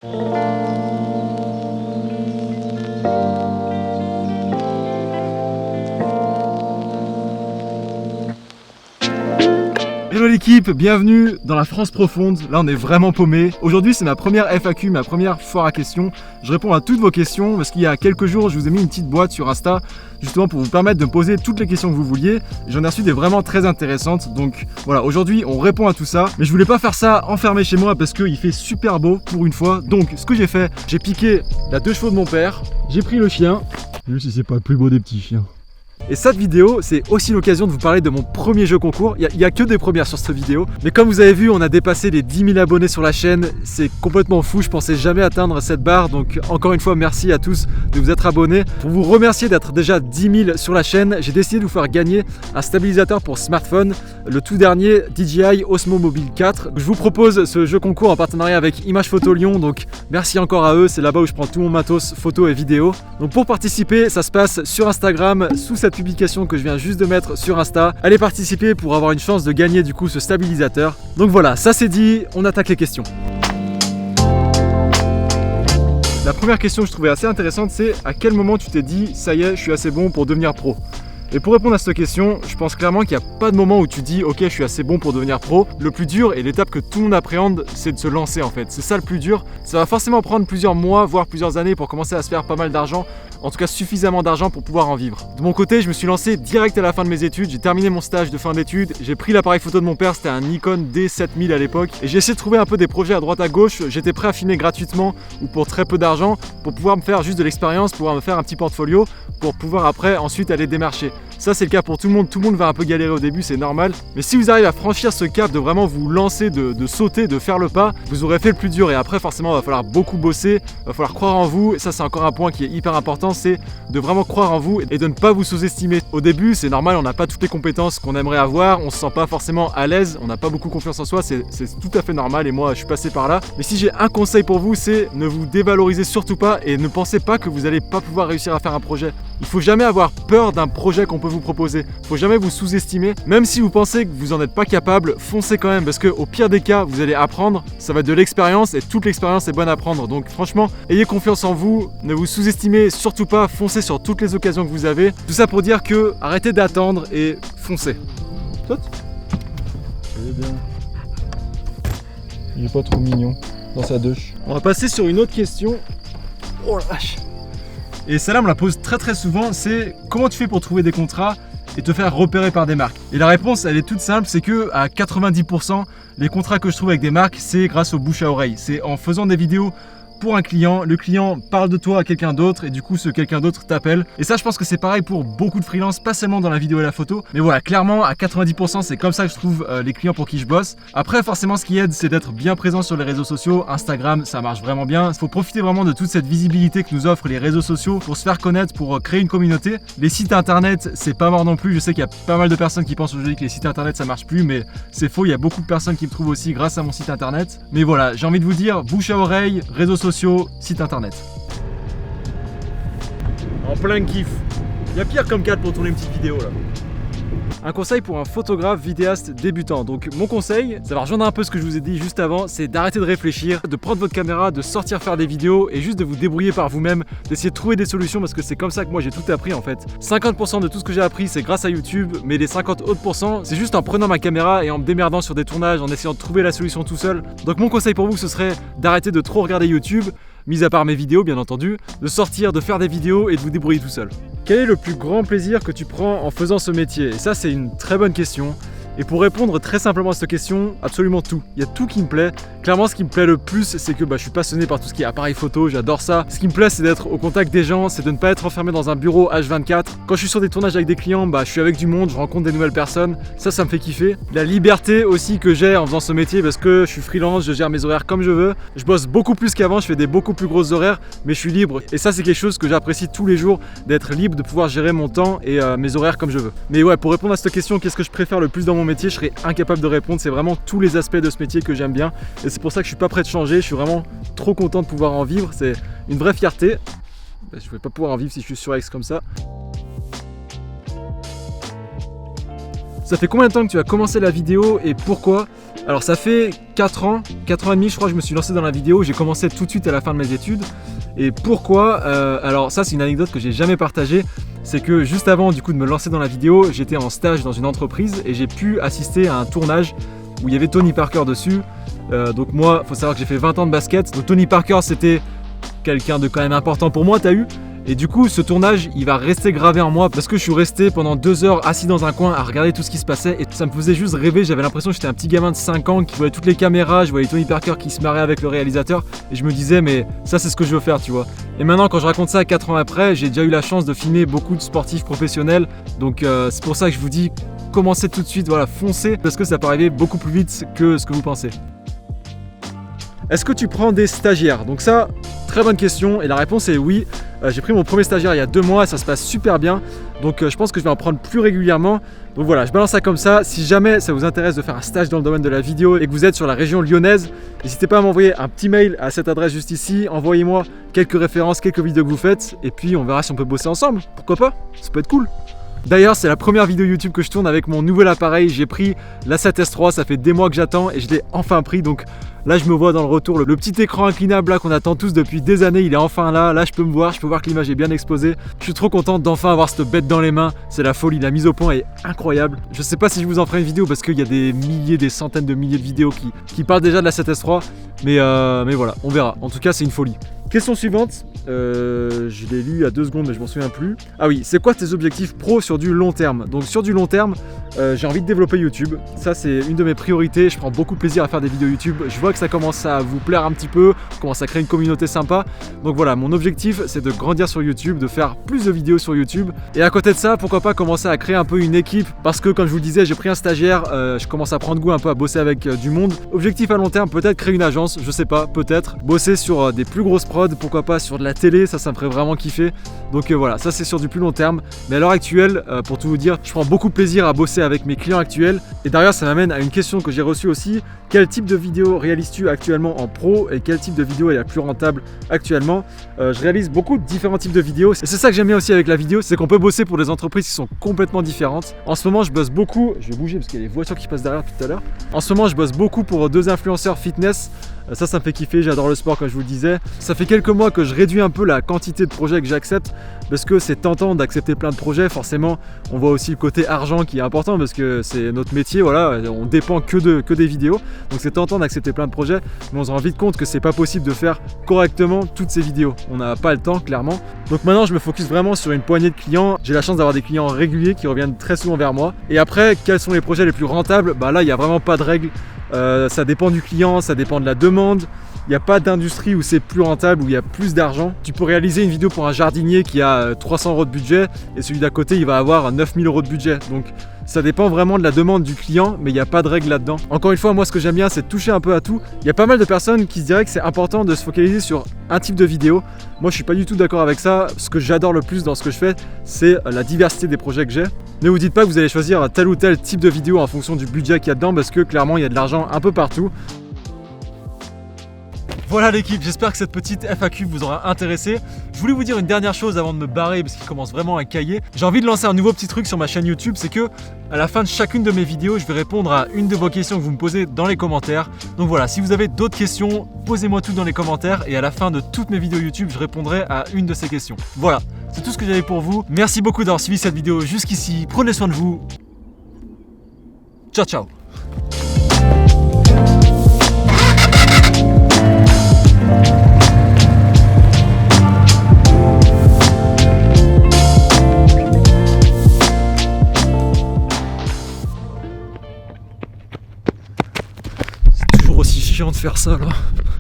Hello l'équipe, bienvenue dans la France profonde. Là on est vraiment paumé. Aujourd'hui c'est ma première FAQ, ma première foire à questions. Je réponds à toutes vos questions parce qu'il y a quelques jours je vous ai mis une petite boîte sur Insta justement pour vous permettre de me poser toutes les questions que vous vouliez. J'en ai reçu des vraiment très intéressantes. Donc voilà, aujourd'hui on répond à tout ça. Mais je voulais pas faire ça enfermé chez moi parce qu'il fait super beau pour une fois. Donc ce que j'ai fait, j'ai piqué la 2 chevaux de mon père. J'ai pris le chien. Même si c'est pas le plus beau des petits chiens. Et cette vidéo, c'est aussi l'occasion de vous parler de mon premier jeu concours. Il y a que des premières sur cette vidéo. Mais comme vous avez vu, on a dépassé les 10 000 abonnés sur la chaîne. C'est complètement fou, je pensais jamais atteindre cette barre. Donc encore une fois, merci à tous de vous être abonnés. Pour vous remercier d'être déjà 10 000 sur la chaîne, j'ai décidé de vous faire gagner un stabilisateur pour smartphone, le tout dernier DJI Osmo Mobile 4. Je vous propose ce jeu concours en partenariat avec Image Photo Lyon. Donc merci encore à eux, c'est là-bas où je prends tout mon matos photo et vidéo. Donc pour participer, ça se passe sur Instagram, sous cette publication que je viens juste de mettre sur Insta. Allez participer pour avoir une chance de gagner du coup ce stabilisateur. Donc voilà, ça c'est dit, on attaque les questions. La première question que je trouvais assez intéressante, c'est à quel moment tu t'es dit ça y est, je suis assez bon pour devenir pro? Et pour répondre à cette question, je pense clairement qu'il n'y a pas de moment où tu dis ok, je suis assez bon pour devenir pro. Le plus dur et l'étape que tout le monde appréhende, c'est de se lancer en fait. C'est ça le plus dur. Ça va forcément prendre plusieurs mois, voire plusieurs années pour commencer à se faire pas mal d'argent. En tout cas suffisamment d'argent pour pouvoir en vivre. De mon côté, je me suis lancé direct à la fin de mes études. J'ai terminé mon stage de fin d'études. J'ai pris l'appareil photo de mon père, c'était un Nikon D7000 à l'époque. Et j'ai essayé de trouver un peu des projets à droite à gauche. J'étais prêt à filmer gratuitement ou pour très peu d'argent pour pouvoir me faire juste de l'expérience, pouvoir me faire un petit portfolio pour pouvoir après ensuite aller démarcher. Ça c'est le cas pour tout le monde va un peu galérer au début, c'est normal. Mais si vous arrivez à franchir ce cap de vraiment vous lancer, de sauter, de faire le pas, vous aurez fait le plus dur. Et après forcément il va falloir beaucoup bosser, il va falloir croire en vous. Et ça c'est encore un point qui est hyper important, c'est de vraiment croire en vous et de ne pas vous sous-estimer. Au début c'est normal, on n'a pas toutes les compétences qu'on aimerait avoir, on se sent pas forcément à l'aise, on n'a pas beaucoup confiance en soi, c'est tout à fait normal et moi je suis passé par là. Mais si j'ai un conseil pour vous, c'est ne vous dévalorisez surtout pas et ne pensez pas que vous n'allez pas pouvoir réussir à faire un projet. Il faut jamais avoir peur d'un projet qu'on peut vous proposer. Il faut jamais vous sous-estimer. Même si vous pensez que vous en êtes pas capable, foncez quand même parce que au pire des cas, vous allez apprendre. Ça va être de l'expérience et toute l'expérience est bonne à prendre. Donc franchement, ayez confiance en vous. Ne vous sous-estimez surtout pas. Foncez sur toutes les occasions que vous avez. Tout ça pour dire que arrêtez d'attendre et foncez. Saute. Il est bien. Il est pas trop mignon dans sa douche. On va passer sur une autre question. Oh la vache. Et celle-là, on me la pose très souvent, c'est comment tu fais pour trouver des contrats et te faire repérer par des marques? Et la réponse, elle est toute simple, c'est que à 90%, les contrats que je trouve avec des marques, c'est grâce au bouche à oreille. C'est en faisant des vidéos pour un client, le client parle de toi à quelqu'un d'autre et du coup ce quelqu'un d'autre t'appelle. Et ça je pense que c'est pareil pour beaucoup de freelance, pas seulement dans la vidéo et la photo, mais voilà, clairement à 90% c'est comme ça que je trouve les clients pour qui je bosse. Après forcément ce qui aide c'est d'être bien présent sur les réseaux sociaux. Instagram ça marche vraiment bien, il faut profiter vraiment de toute cette visibilité que nous offrent les réseaux sociaux pour se faire connaître, pour créer une communauté. Les sites internet c'est pas mort non plus, je sais qu'il y a pas mal de personnes qui pensent aujourd'hui que les sites internet ça marche plus, mais c'est faux, il y a beaucoup de personnes qui me trouvent aussi grâce à mon site internet. Mais voilà, j'ai envie de vous dire bouche à oreille, réseaux sociaux, site internet. En plein kiff. Il y a pire comme cadre pour tourner une petite vidéo là. Un conseil pour un photographe vidéaste débutant. Donc mon conseil, ça va rejoindre un peu ce que je vous ai dit juste avant, c'est d'arrêter de réfléchir, de prendre votre caméra, de sortir faire des vidéos et juste de vous débrouiller par vous-même, d'essayer de trouver des solutions parce que c'est comme ça que moi j'ai tout appris en fait. 50% de tout ce que j'ai appris c'est grâce à YouTube, mais les 50 autres pourcents c'est juste en prenant ma caméra et en me démerdant sur des tournages, en essayant de trouver la solution tout seul. Donc mon conseil pour vous ce serait d'arrêter de trop regarder YouTube, mis à part mes vidéos bien entendu, de sortir, de faire des vidéos et de vous débrouiller tout seul. Quel est le plus grand plaisir que tu prends en faisant ce métier? Et ça c'est une très bonne question. Et pour répondre très simplement à cette question, absolument tout. Il y a tout qui me plaît. Clairement, ce qui me plaît le plus, c'est que je suis passionné par tout ce qui est appareil photo, j'adore ça. Ce qui me plaît, c'est d'être au contact des gens, c'est de ne pas être enfermé dans un bureau H24. Quand je suis sur des tournages avec des clients, je suis avec du monde, je rencontre des nouvelles personnes. Ça me fait kiffer. La liberté aussi que j'ai en faisant ce métier, parce que je suis freelance, je gère mes horaires comme je veux. Je bosse beaucoup plus qu'avant, je fais des beaucoup plus grosses horaires, mais je suis libre. Et ça, c'est quelque chose que j'apprécie tous les jours, d'être libre, de pouvoir gérer mon temps et mes horaires comme je veux. Mais ouais, pour répondre à cette question, qu'est-ce que je préfère le plus dans mon métier, je serais incapable de répondre. C'est vraiment tous les aspects de ce métier que j'aime bien. Et c'est pour ça que je suis pas prêt de changer. Je suis vraiment trop content de pouvoir en vivre. C'est une vraie fierté. Je vais pas pouvoir en vivre si je suis sur X comme ça. Ça fait combien de temps que tu as commencé la vidéo et pourquoi? Alors ça fait 4 ans et demi je crois que je me suis lancé dans la vidéo, j'ai commencé tout de suite à la fin de mes études. Et pourquoi? Alors ça c'est une anecdote que j'ai jamais partagée, c'est que juste avant du coup de me lancer dans la vidéo, j'étais en stage dans une entreprise et j'ai pu assister à un tournage où il y avait Tony Parker dessus. Donc moi, faut savoir que j'ai fait 20 ans de basket, donc Tony Parker c'était quelqu'un de quand même important pour moi, t'as eu? Et du coup, ce tournage, il va rester gravé en moi parce que je suis resté pendant 2 heures assis dans un coin à regarder tout ce qui se passait et ça me faisait juste rêver. J'avais l'impression que j'étais un petit gamin de 5 ans qui voyait toutes les caméras, je voyais Tony Parker qui se marrait avec le réalisateur et je me disais mais ça c'est ce que je veux faire, tu vois. Et maintenant quand je raconte ça 4 ans après, j'ai déjà eu la chance de filmer beaucoup de sportifs professionnels. Donc c'est pour ça que je vous dis, commencez tout de suite, voilà, foncez parce que ça peut arriver beaucoup plus vite que ce que vous pensez. Est-ce que tu prends des stagiaires? Donc ça, très bonne question et la réponse est oui. J'ai pris mon premier stagiaire il y a 2 mois, ça se passe super bien. Donc je pense que je vais en prendre plus régulièrement. Donc voilà, je balance ça comme ça. Si jamais ça vous intéresse de faire un stage dans le domaine de la vidéo et que vous êtes sur la région lyonnaise, n'hésitez pas à m'envoyer un petit mail à cette adresse juste ici. Envoyez-moi quelques références, quelques vidéos que vous faites et puis on verra si on peut bosser ensemble. Pourquoi pas? Ça peut être cool. D'ailleurs, c'est la première vidéo YouTube que je tourne avec mon nouvel appareil. J'ai pris l'A7S III, ça fait des mois que j'attends et je l'ai enfin pris. Donc là, je me vois dans le retour. Le petit écran inclinable là qu'on attend tous depuis des années, il est enfin là. Là, je peux voir que l'image est bien exposée. Je suis trop content d'enfin avoir cette bête dans les mains. C'est la folie, la mise au point est incroyable. Je sais pas si je vous en ferai une vidéo parce qu'il y a des milliers, des centaines de milliers de vidéos qui parlent déjà de l'A7S III. Mais voilà, on verra. En tout cas, c'est une folie. Question suivante, je l'ai lu il y a 2 secondes mais je m'en souviens plus. Ah oui, c'est quoi tes objectifs pro sur du long terme? Donc sur du long terme, j'ai envie de développer YouTube. Ça c'est une de mes priorités, je prends beaucoup de plaisir à faire des vidéos YouTube. Je vois que ça commence à vous plaire un petit peu, on commence à créer une communauté sympa. Donc voilà, mon objectif c'est de grandir sur YouTube, de faire plus de vidéos sur YouTube. Et à côté de ça, pourquoi pas commencer à créer un peu une équipe. Parce que comme je vous le disais, j'ai pris un stagiaire, je commence à prendre goût un peu à bosser avec du monde. Objectif à long terme, peut-être créer une agence, je sais pas, peut-être. Bosser sur des plus grosses prods, pourquoi pas sur de la télé, ça me ferait vraiment kiffer. Donc voilà, ça c'est sur du plus long terme. Mais à l'heure actuelle, pour tout vous dire, je prends beaucoup de plaisir à bosser avec mes clients actuels. Et d'ailleurs ça m'amène à une question que j'ai reçue aussi. Quel type de vidéo réalises-tu actuellement en pro et quel type de vidéo est la plus rentable actuellement? Je réalise beaucoup de différents types de vidéos et c'est ça que j'aime bien aussi avec la vidéo, c'est qu'on peut bosser pour des entreprises qui sont complètement différentes. En ce moment je bosse beaucoup, je vais bouger parce qu'il y a les voitures qui passent derrière tout à l'heure. En ce moment je bosse beaucoup pour 2 influenceurs fitness. Ça me fait kiffer, j'adore le sport comme je vous le disais. Ça fait quelques mois que je réduis un peu la quantité de projets que j'accepte parce que c'est tentant d'accepter plein de projets. Forcément, on voit aussi le côté argent qui est important parce que c'est notre métier, voilà, on dépend que des vidéos. Donc c'est tentant d'accepter plein de projets, mais on se rend vite compte que c'est pas possible de faire correctement toutes ces vidéos. On n'a pas le temps, clairement. Donc maintenant, je me focus vraiment sur une poignée de clients. J'ai la chance d'avoir des clients réguliers qui reviennent très souvent vers moi. Et après, quels sont les projets les plus rentables? Bah là, il n'y a vraiment pas de règle. Ça dépend du client, ça dépend de la demande. Il n'y a pas d'industrie où c'est plus rentable, où il y a plus d'argent. Tu peux réaliser une vidéo pour un jardinier qui a 300 € de budget et celui d'à côté il va avoir 9000 € de budget. Donc ça dépend vraiment de la demande du client, mais il n'y a pas de règle là-dedans. Encore une fois, moi ce que j'aime bien c'est toucher un peu à tout. Il y a pas mal de personnes qui se diraient que c'est important de se focaliser sur un type de vidéo. Moi je suis pas du tout d'accord avec ça. Ce que j'adore le plus dans ce que je fais, c'est la diversité des projets que j'ai. Ne vous dites pas que vous allez choisir tel ou tel type de vidéo en fonction du budget qu'il y a dedans parce que clairement il y a de l'argent un peu partout. Voilà l'équipe, j'espère que cette petite FAQ vous aura intéressé. Je voulais vous dire une dernière chose avant de me barrer parce qu'il commence vraiment à cailler. J'ai envie de lancer un nouveau petit truc sur ma chaîne YouTube, c'est que à la fin de chacune de mes vidéos, je vais répondre à une de vos questions que vous me posez dans les commentaires. Donc voilà, si vous avez d'autres questions, posez-moi tout dans les commentaires et à la fin de toutes mes vidéos YouTube, je répondrai à une de ces questions. Voilà, c'est tout ce que j'avais pour vous. Merci beaucoup d'avoir suivi cette vidéo jusqu'ici. Prenez soin de vous. Ciao ciao. C'est toujours aussi chiant de faire ça là.